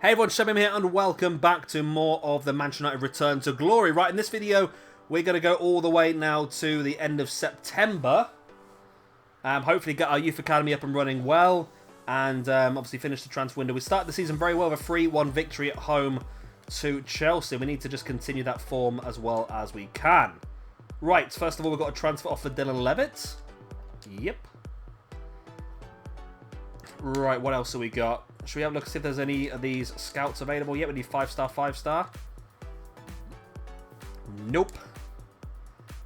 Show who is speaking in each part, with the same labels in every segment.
Speaker 1: Hey everyone, Shabim here and welcome back to more of the Manchester United Return to Glory. Right, in this video, we're going to go all the way now to the end of September. Hopefully get our Youth Academy up and running well. And obviously finish the transfer window. We started the season very well with a 3-1 victory at home to Chelsea. We need to just continue that form as well as we can. Right, first of all, we've got a transfer offer for Dylan Levitt. Yep. Right, what else have we got? Should we have a look, see if there's any of these scouts available? Yeah, we need 5-star, 5-star. Nope.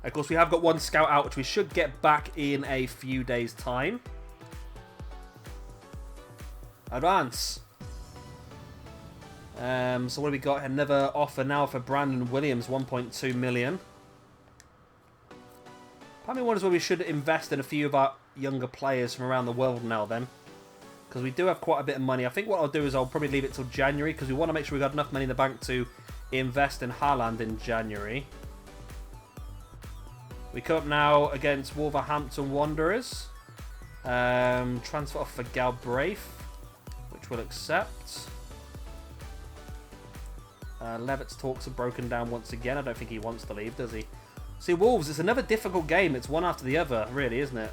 Speaker 1: Of course, we have got one scout out, which we should get back in a few days' time. Advance. So what have we got? Another offer now for Brandon Williams, 1.2 million. Part of me wonders whether we should invest in a few of our younger players from around the world now then. Because we do have quite a bit of money. I think what I'll do is I'll probably leave it till January. Because we want to make sure we've got enough money in the bank to invest in Haaland in January. We come up now against Wolverhampton Wanderers. Transfer off for Galbraith, which we'll accept. Levitt's talks are broken down once again. I don't think he wants to leave, does he? See, Wolves, it's another difficult game. It's one after the other, really, isn't it?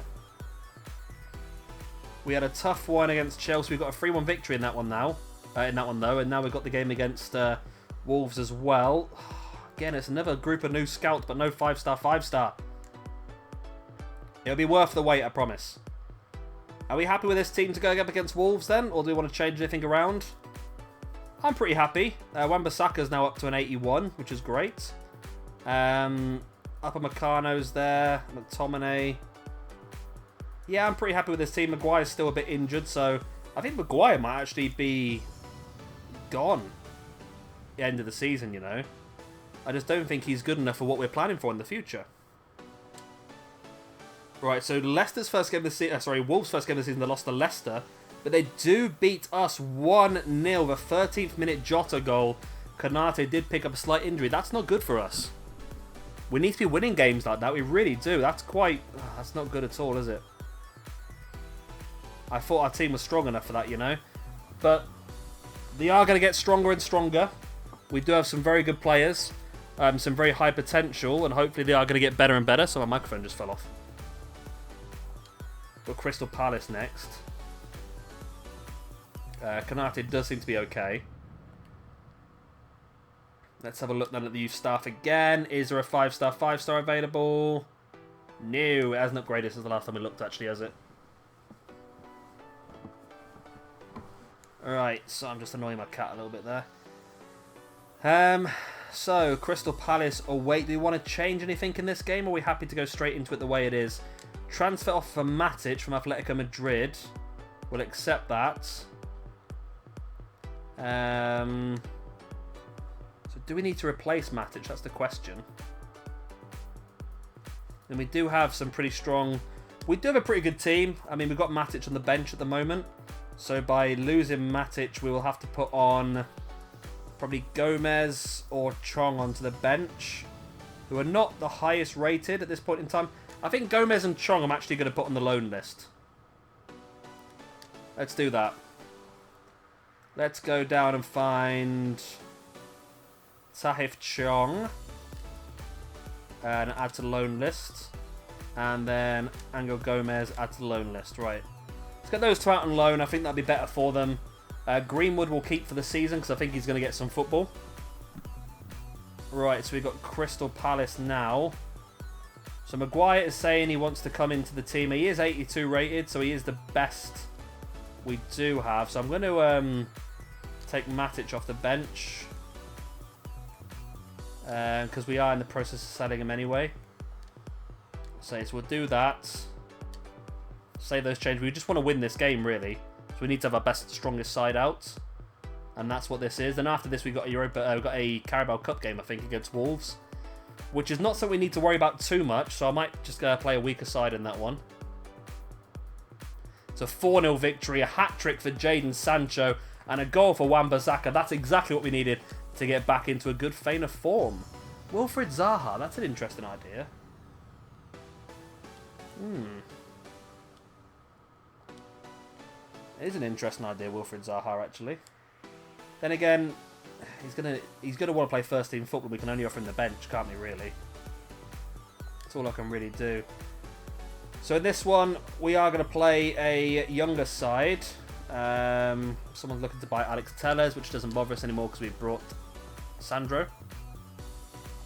Speaker 1: We had a tough one against Chelsea. We've got a 3-1 victory in that one now. And now we've got the game against Wolves as well. Again, it's another group of new scouts, but no 5-star, 5-star. It'll be worth the wait, I promise. Are we happy with this team to go up against Wolves then? Or do we want to change anything around? I'm pretty happy. Wan-Bissaka's now up to an 81, which is great. Upper Meccano's there. McTominay. Yeah, I'm pretty happy with this team. Maguire's still a bit injured, so I think Maguire might actually be gone at the end of the season, you know. I just don't think he's good enough for what we're planning for in the future. Right, so Leicester's first game of the season, Wolves' first game of the season, they lost to Leicester, but they do beat us 1-0 with a 13th minute Jota goal. Konate did pick up a slight injury. That's not good for us. We need to be winning games like that. We really do. That's not good at all, is it? I thought our team was strong enough for that, you know. But they are going to get stronger and stronger. We do have some very good players. Some very high potential. And hopefully they are going to get better and better. So my microphone just fell off. Got Crystal Palace next. Konate does seem to be okay. Let's have a look then at the youth staff again. Is there a 5-star, 5-star available? No, it hasn't upgraded since the last time we looked, actually, has it? Alright, so I'm just annoying my cat a little bit there. So, Crystal Palace away. Do you want to change anything in this game, or are we happy to go straight into it the way it is? Transfer off for Matic from Atletico Madrid. We'll accept that. So, do we need to replace Matic? That's the question. And we do have some pretty strong... We do have a pretty good team. I mean, we've got Matic on the bench at the moment. So by losing Matic, we will have to put on probably Gomez or Chong onto the bench, who are not the highest rated at this point in time. I think Gomez and Chong I'm actually going to put on the loan list. Let's do that. Let's go down and find Tahith Chong and add to the loan list. And then Angel Gomez add to the loan list. Right. Let's get those two out on loan. I think that'll be better for them. Greenwood will keep for the season because I think he's going to get some football. Right, so we've got Crystal Palace now. So Maguire is saying he wants to come into the team. He is 82 rated, so he is the best we do have. So I'm going to take Matic off the bench. Because we are in the process of selling him anyway. So we'll do that. Save those changes. We just want to win this game, really. So we need to have our best, strongest side out. And that's what this is. Then after this, we've got a Carabao Cup game, I think, against Wolves. Which is not something we need to worry about too much. So I might just play a weaker side in that one. It's a 4-0 victory. A hat-trick for Jadon Sancho. And a goal for Wan-Bissaka. That's exactly what we needed to get back into a good vein of form. Wilfried Zaha. That's an interesting idea. It is an interesting idea, Wilfried Zaha, actually. Then again, he's gonna want to play first team football. We can only offer him the bench, can't we? Really, that's all I can really do. So in this one, we are going to play a younger side. Someone's looking to buy Alex Telles, which doesn't bother us anymore because we've brought Sandro.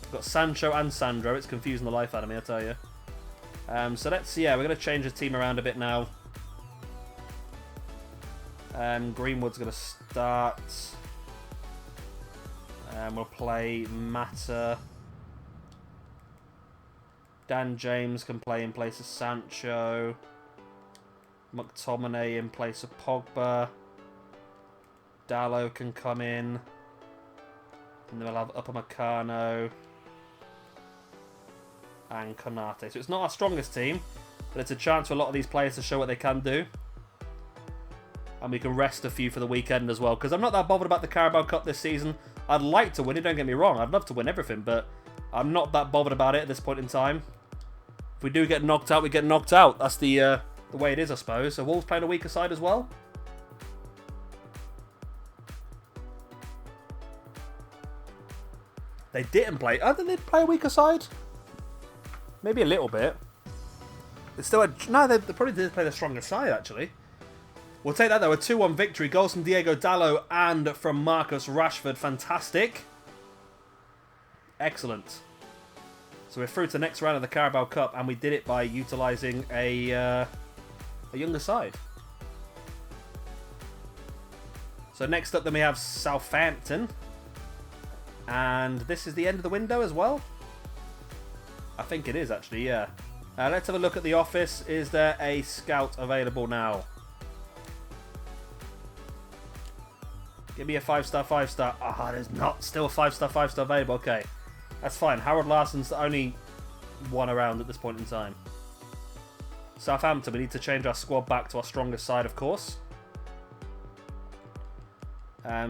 Speaker 1: We've got Sancho and Sandro. It's confusing the life out of me, I tell you. So let's see. Yeah, we're going to change the team around a bit now. Greenwood's going to start. We'll play Mata. Dan James can play in place of Sancho. McTominay in place of Pogba. Dallo can come in. And then we'll have Upamecano and Konate. So it's not our strongest team, but it's a chance for a lot of these players to show what they can do. And we can rest a few for the weekend as well, because I'm not that bothered about the Carabao Cup this season. I'd like to win it, don't get me wrong. I'd love to win everything, but I'm not that bothered about it at this point in time. If we do get knocked out, we get knocked out. That's the way it is, I suppose. So Wolves playing a weaker side as well. They didn't play. Oh, did they play a weaker side? Maybe a little bit. It's still no, they probably did play the stronger side, actually. We'll take that, though. A 2-1 victory. Goals from Diego Dallo and from Marcus Rashford. Fantastic. Excellent. So we're through to the next round of the Carabao Cup, and we did it by utilising a younger side. So next up, then we have Southampton. And this is the end of the window as well. I think it is, actually, yeah. Let's have a look at the office. Is there a scout available now? Give me a 5-star, 5-star. Ah, there's not still a 5-star, 5-star available. Okay, that's fine. Harold Larson's the only one around at this point in time. Southampton, we need to change our squad back to our strongest side, of course.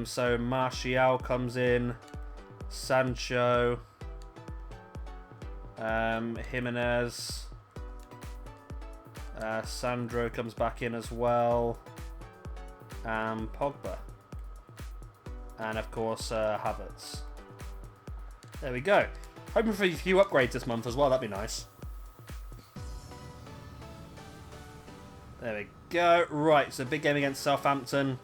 Speaker 1: So Martial comes in. Sancho. Jimenez. Sandro comes back in as well. Pogba. And of course, Havertz. There we go. Hoping for a few upgrades this month as well. That'd be nice. There we go. Right, so big game against Southampton.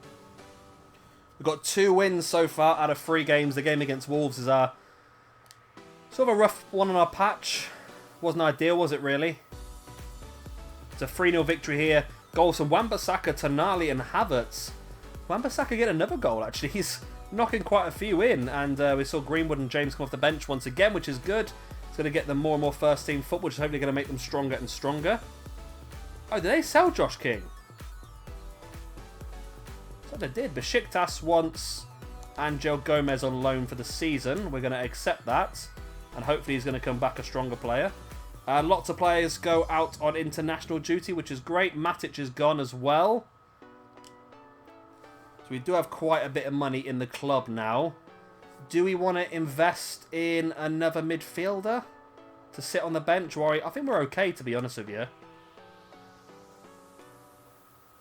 Speaker 1: We've got 2 wins so far out of 3 games. The game against Wolves is our sort of a rough one on our patch. Wasn't ideal, was it really? It's a 3-0 victory here. Goals from Wan-Bissaka, Tonali and Havertz. Wan-Bissaka get another goal, actually. He's knocking quite a few in. And we saw Greenwood and James come off the bench once again, which is good. It's going to get them more and more first-team football, which is hopefully going to make them stronger and stronger. Oh, did they sell Josh King? So they did. Besiktas wants Angel Gomez on loan for the season. We're going to accept that. And hopefully he's going to come back a stronger player. Lots of players go out on international duty, which is great. Matic is gone as well. So we do have quite a bit of money in the club now. Do we want to invest in another midfielder to sit on the bench? Or I think we're okay, to be honest with you.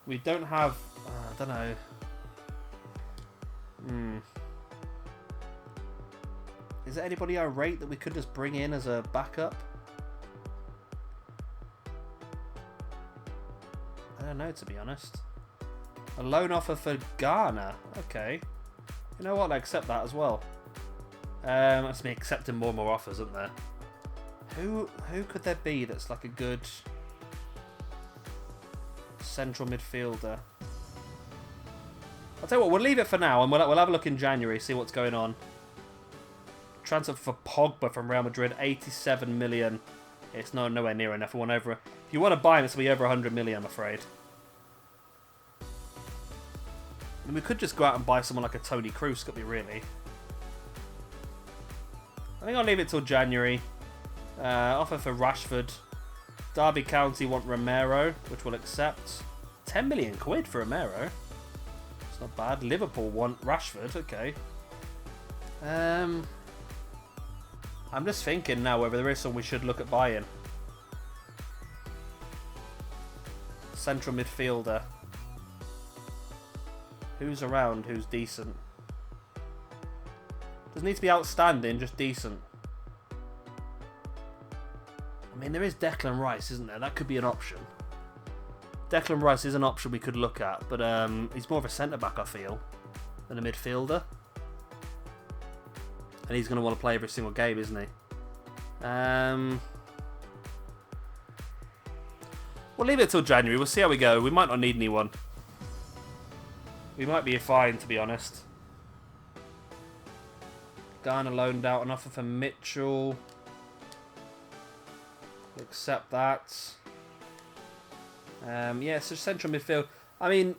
Speaker 1: We don't have... I don't know. Is there anybody I rate that we could just bring in as a backup? I don't know, to be honest. A loan offer for Ghana. Okay. You know what? I accept that as well. That's me accepting more and more offers, isn't there? Who could there be that's like a good central midfielder? I'll tell you what, we'll leave it for now, and we'll have a look in January, see what's going on. Transfer for Pogba from Real Madrid, 87 million. It's nowhere near enough. If you want to buy him, it's going to be over 100 million, I'm afraid. And we could just go out and buy someone like a Toni Kroos, could we really? I think I'll leave it till January. Offer for Rashford. Derby County want Romero, which we'll accept. 10 million quid for Romero. It's not bad. Liverpool want Rashford. Okay. I'm just thinking now whether there is someone we should look at buying. Central midfielder. Who's around? Who's decent? Doesn't need to be outstanding, just decent. I mean, there is Declan Rice, isn't there? That could be an option. Declan Rice is an option we could look at, but he's more of a centre-back, I feel, than a midfielder. And he's going to want to play every single game, isn't he? We'll leave it till January. We'll see how we go. We might not need anyone. We might be fine, to be honest. Garner loaned out, an offer for Mitchell. Accept that. Yeah, so central midfield. I mean,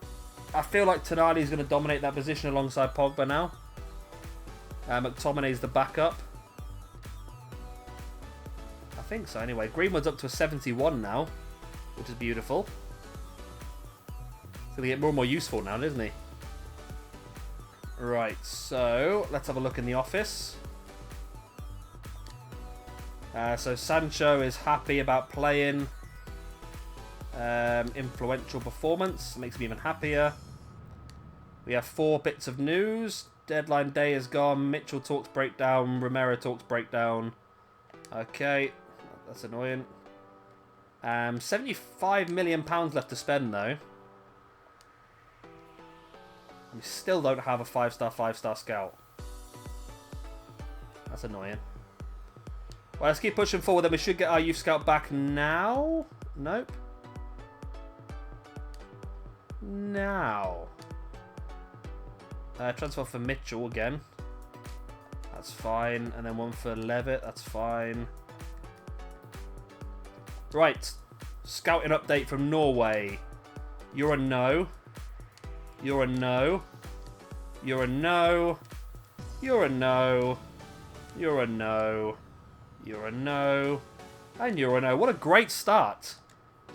Speaker 1: I feel like Tonali is going to dominate that position alongside Pogba now. McTominay's the backup. I think so, anyway. Greenwood's up to a 71 now, which is beautiful. He's going to get more and more useful now, isn't he? Right, so let's have a look in the office. So Sancho is happy about playing. Influential performance. Makes me even happier. We have 4 bits of news. Deadline day is gone. Mitchell talks breakdown. Romero talks breakdown. Okay. That's annoying. £75 million left to spend, though. We still don't have a 5-star scout. That's annoying. Well, let's keep pushing forward. Then we should get our youth scout back now. Nope. Now. Transfer for Mitchell again. That's fine. And then one for Levitt. That's fine. Right. Scouting update from Norway. You're a no. You're a no. You're a no. You're a no. You're a no. You're a no. And you're a no. What a great start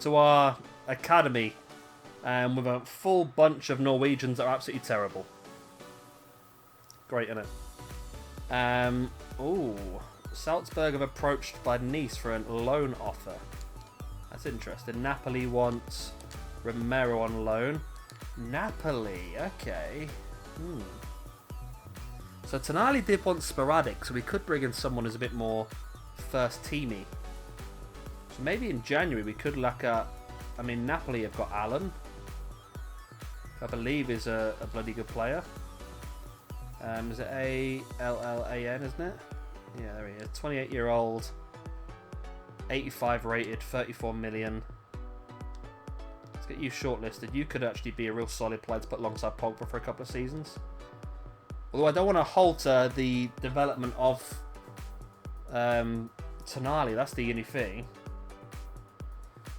Speaker 1: to our academy. With a full bunch of Norwegians that are absolutely terrible. Great, isn't it? Ooh. Salzburg have approached by Nice for a loan offer. That's interesting. Napoli wants Romero on loan. Napoli, okay. So Tonali did want sporadic, so we could bring in someone who's a bit more first teamy. So maybe in January we could look at... I mean, Napoli have got Allen. I believe is a bloody good player. Is it A-L-L-A-N, isn't it? Yeah, there he is. 28-year-old. 85 rated, 34 million. Let's get you shortlisted. You could actually be a real solid player to put alongside Pogba for a couple of seasons. Although I don't want to halter the development of Tonali. That's the only thing.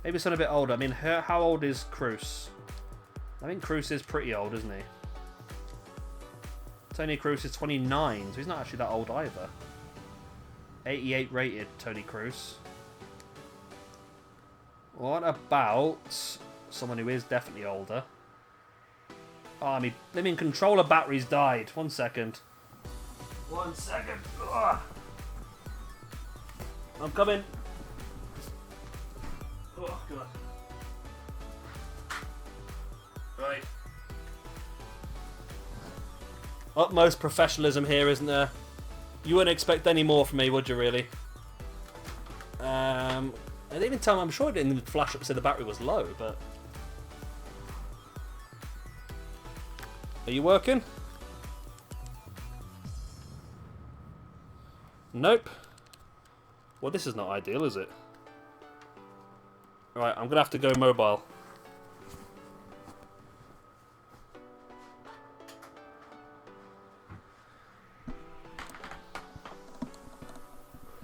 Speaker 1: Maybe someone a bit older. I mean, how old is Kroos? I think Kroos is pretty old, isn't he? Toni Kroos is 29, so he's not actually that old either. 88 rated, Toni Kroos. What about someone who is definitely older? Oh, I mean, blimmin' controller batteries died. 1 second. 1 second. Ugh. I'm coming. Oh, God. Right. Utmost professionalism here, isn't there? You wouldn't expect any more from me, would you, really? I didn't even tell him. I'm sure it didn't flash up and say the battery was low, but... Are you working? Nope. Well, this is not ideal, is it? Right, I'm going to have to go mobile.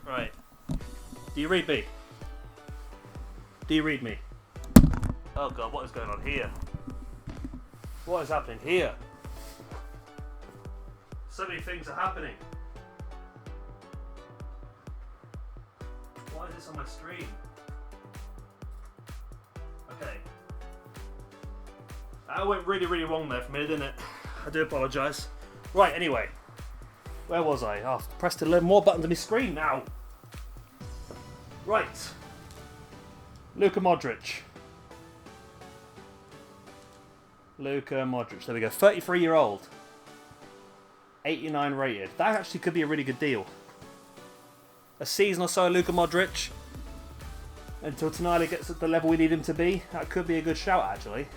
Speaker 1: Right. Do you read me? Do you read me? Oh God, what is going on here? What is happening here? So many things are happening. Why is this on my screen? Okay. That went really, really wrong there for me, didn't it? I do apologise. Right, anyway. Where was I? Oh, I've pressed 11 more buttons on my screen now. Right. Luka Modric. Luka Modric. There we go. 33-year-old. 89 rated. That actually could be a really good deal. A season or so of Luka Modric until Tonali gets at the level we need him to be. That could be a good shout, actually.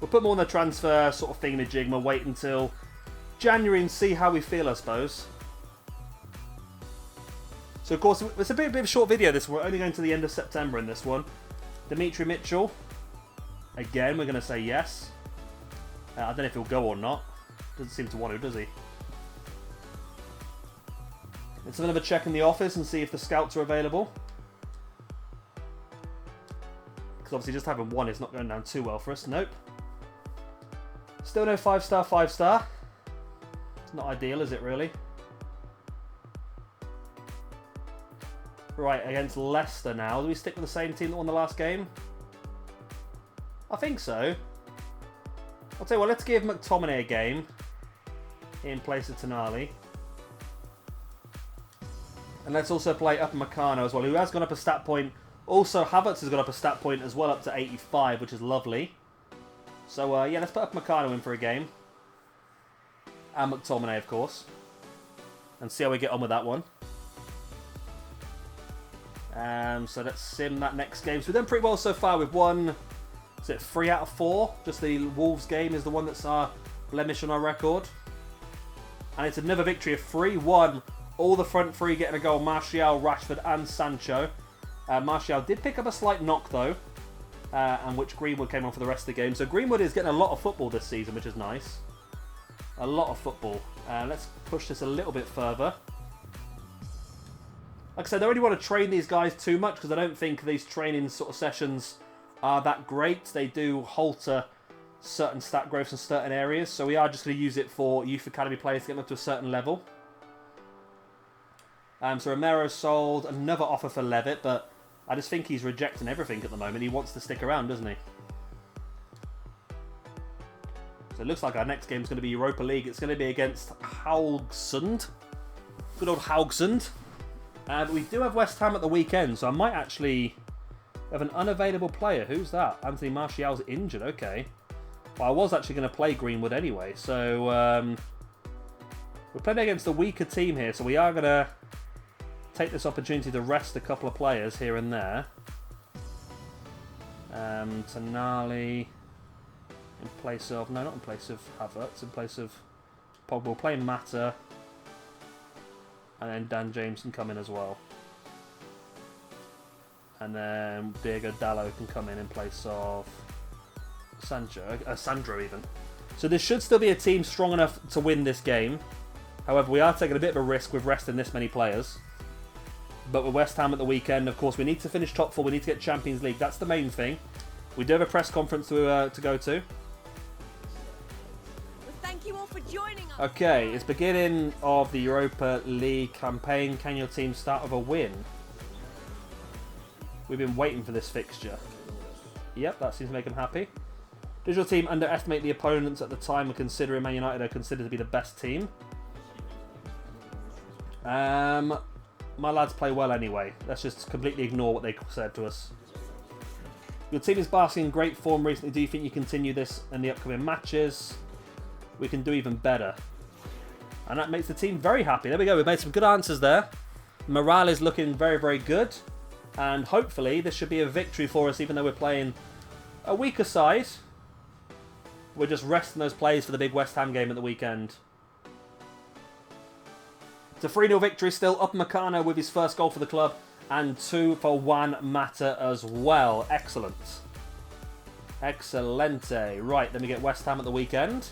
Speaker 1: We'll put more on the transfer sort of thingamajig. We'll wait until January and see how we feel, I suppose. So, of course, it's a bit of a short video, this one. We're only going to the end of September in this one. Dimitri Mitchell. Again, we're going to say yes. I don't know if he'll go or not. Doesn't seem to want to, does he? Let's have another check in the office and see if the scouts are available. Because obviously just having one is not going down too well for us. Nope. Still no 5-star, 5-star. It's not ideal, is it really? Right, against Leicester now. Do we stick with the same team that won the last game? I think so. I'll tell you what, let's give McTominay a game in place of Tonali. And let's also play Upamecano as well, who has gone up a stat point. Also, Havertz has gone up a stat point as well, up to 85, which is lovely. So, yeah, let's put Upamecano in for a game. And McTominay, of course. And see how we get on with that one. So let's sim that next game. So we've done pretty well so far. We've won, is it 3 out of 4? Just the Wolves game is the one that's our blemish on our record. And it's another victory of 3-1. All the front three getting a goal. Martial, Rashford and Sancho. Martial did pick up a slight knock though. And which Greenwood came on for the rest of the game. So Greenwood is getting a lot of football this season, which is nice. A lot of football. Let's push this a little bit further. Like I said, I don't really want to train these guys too much because I don't think these training sort of sessions are that great. They do halter certain stat growths in certain areas. So we are just going to use it for youth academy players to get them up to a certain level. So Romero sold, another offer for Levitt, but I just think he's rejecting everything at the moment. He wants to stick around, doesn't he? So it looks like our next game is going to be Europa League. It's going to be against Haugesund. Good old Haugesund. But we do have West Ham at the weekend, so I might actually have an unavailable player. Who's that? Anthony Martial's injured, okay. Well, I was actually going to play Greenwood anyway, so we're playing against a weaker team here, so we are going to take this opportunity to rest a couple of players here and there. Tonali in place of... No, not in place of Havertz. In place of Pogba. We'll play Mata. And then Dan James can come in as well. And then Diego Dallo can come in place of Sandro even. So this should still be a team strong enough to win this game. However, we are taking a bit of a risk with resting this many players. But with West Ham at the weekend, of course, we need to finish top 4. We need to get Champions League. That's the main thing. We do have a press conference to go to.
Speaker 2: Well, thank you all for joining us.
Speaker 1: Okay, it's beginning of the Europa League campaign. Can your team start with a win? We've been waiting for this fixture. Yep, that seems to make them happy. Does your team underestimate the opponents at the time and considering Man United are considered to be the best team? My lads play well anyway. Let's just completely ignore what they said to us. Your team is basking in great form recently. Do you think you continue this in the upcoming matches? We can do even better. And that makes the team very happy. There we go. We've made some good answers there. Morale is looking very, very good. And hopefully this should be a victory for us even though we're playing a weaker side. We're just resting those players for the big West Ham game at the weekend. It's a 3-0 victory still. Upamecano with his first goal for the club. And 2 for Juan Mata as well. Excellent. Excelente. Right, then we get West Ham at the weekend.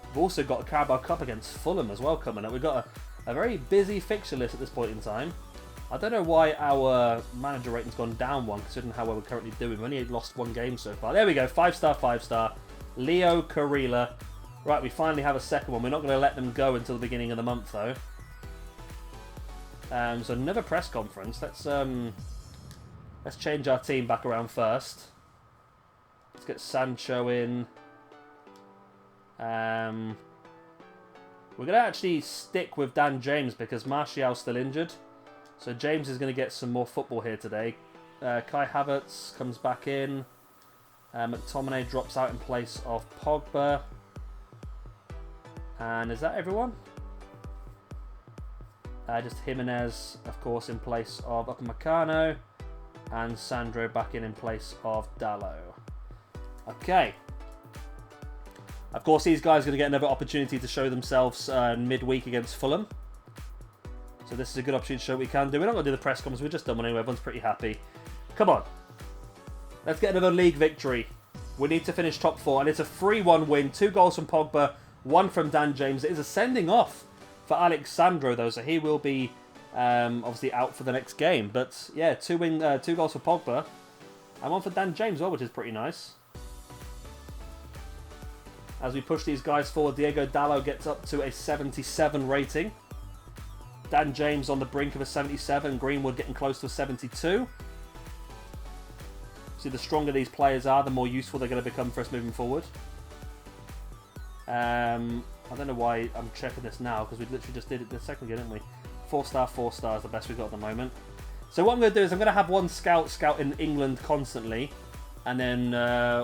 Speaker 1: We've also got the Carabao Cup against Fulham as well coming up. We've got a very busy fixture list at this point in time. I don't know why our manager rating's gone down one, considering how well we're currently doing. We've only lost 1 game so far. There we go. 5-star, 5-star. Leo Carrila. Right, we finally have a second one. We're not going to let them go until the beginning of the month, though. So another press conference. Let's change our team back around first. Let's get Sancho in. We're going to actually stick with Dan James because Martial's still injured. So James is going to get some more football here today. Kai Havertz comes back in. McTominay drops out in place of Pogba. And is that everyone? Just Jimenez, of course, in place of Upamecano. And Sandro back in place of Dalot. Okay. Of course, these guys are going to get another opportunity to show themselves midweek against Fulham. So this is a good opportunity to show what we can do. We're not going to do the press conference. We're just done one anyway. Everyone's pretty happy. Come on. Let's get another league victory. We need to finish top 4. And it's a 3-1 win. 2 goals from Pogba. 1 from Dan James. It is a sending off for Alex Sandro, though. So he will be obviously out for the next game. But yeah, 2 goals for Pogba. And 1 for Dan James as well, which is pretty nice. As we push these guys forward, Diego Dalot gets up to a 77 rating. Dan James on the brink of a 77. Greenwood getting close to a 72. See, the stronger these players are, the more useful they're going to become for us moving forward. I don't know why I'm checking this now, because we literally just did it the second game, didn't we? 4-star, 4-star is the best we've got at the moment. So what I'm going to do is I'm going to have one scout in England constantly, and then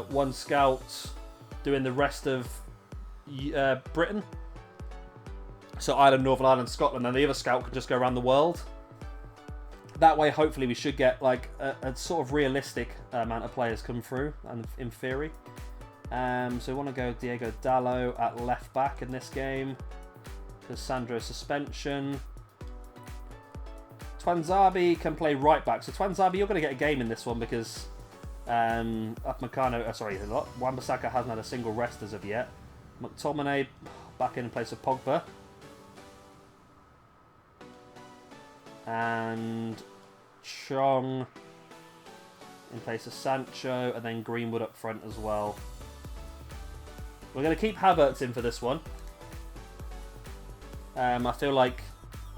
Speaker 1: one scout doing the rest of Britain. So Ireland, Northern Ireland, Scotland, and the other scout can just go around the world. That way, hopefully, we should get like a sort of realistic amount of players come through, and in theory. So we want to go Diego Dalot at left back in this game, because Sandro's suspension. Twanzebe can play right back. So Twanzebe, you're going to get a game in this one because Upamecano, Wan-Bissaka hasn't had a single rest as of yet. McTominay back in place of Pogba. And Chong in place of Sancho, and then Greenwood up front as well. We're going to keep Havertz in for this one. I feel like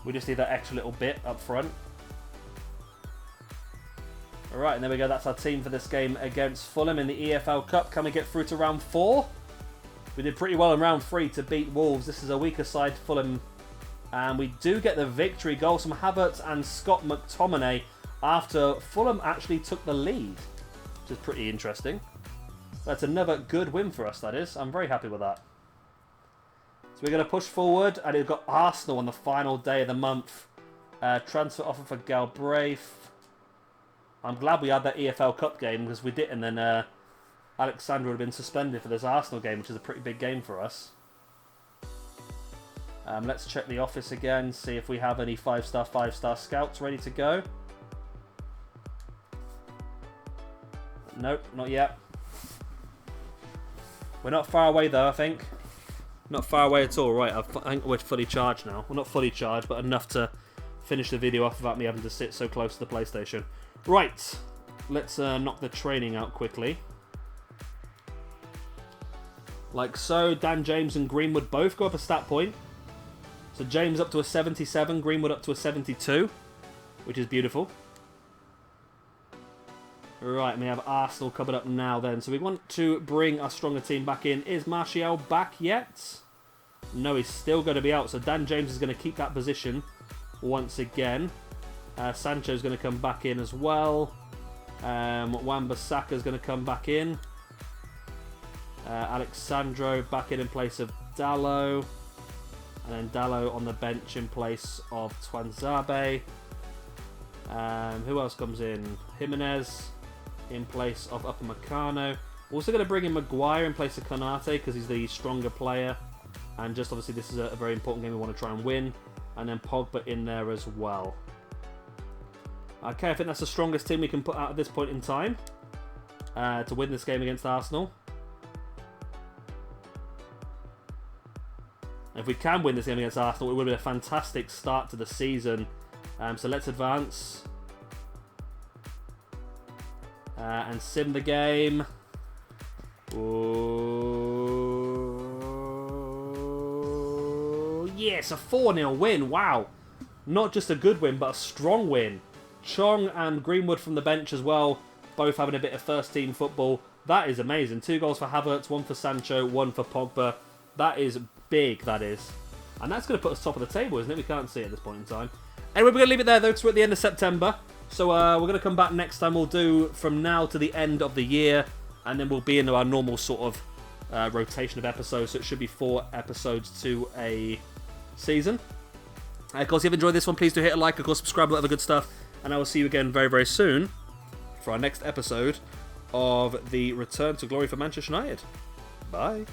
Speaker 1: we just need that extra little bit up front. Alright, and there we go. That's our team for this game against Fulham in the EFL Cup. Can we get through to round 4? We did pretty well in round 3 to beat Wolves. This is a weaker side, Fulham. And we do get the victory. Goals from Havertz and Scott McTominay after Fulham actually took the lead, which is pretty interesting. That's another good win for us, that is. I'm very happy with that. So we're going to push forward, and we've got Arsenal on the final day of the month. Transfer offer for Galbraith. I'm glad we had that EFL Cup game, because we didn't, and then Alexander would have been suspended for this Arsenal game, which is a pretty big game for us. Let's check the office again, see if we have any 5-star, 5-star scouts ready to go. Nope, not yet. We're not far away though, I think. Not far away at all. Right, I think we're fully charged now. Well, not fully charged, but enough to finish the video off without me having to sit so close to the PlayStation. Right, let's knock the training out quickly. Like so, Dan James and Greenwood both go up a stat point. So James up to a 77, Greenwood up to a 72, which is beautiful. Right, and we have Arsenal coming up now then. So we want to bring our stronger team back in. Is Martial back yet? No, he's still going to be out. So Dan James is going to keep that position once again. Sancho's going to come back in as well. Wan-Bissaka is going to come back in. Alexandro back in place of Dalot. And then Dalot on the bench in place of Twanzebe. Who else comes in? Jimenez in place of Upamecano. We're also going to bring in Maguire in place of Konate because he's the stronger player. And just obviously this is a very important game we want to try and win. And then Pogba in there as well. Okay, I think that's the strongest team we can put out at this point in time to win this game against Arsenal. If we can win this game against Arsenal, it would be a fantastic start to the season. So let's advance. And sim the game. Ooh, yes, a 4-0 win. Wow. Not just a good win, but a strong win. Chong and Greenwood from the bench as well. Both having a bit of first-team football. That is amazing. 2 goals for Havertz, 1 for Sancho, 1 for Pogba. That is big, that is. And that's going to put us top of the table, isn't it? We can't see it at this point in time. Anyway, we're going to leave it there, though, because we're at the end of September. So we're going to come back next time. We'll do from now to the end of the year. and then we'll be into our normal sort of rotation of episodes, so it should be 4 episodes to a season. Of course, if you've enjoyed this one, please do hit a like, of course, subscribe, all that other good stuff, and I will see you again very, very soon for our next episode of the Return to Glory for Manchester United. Bye.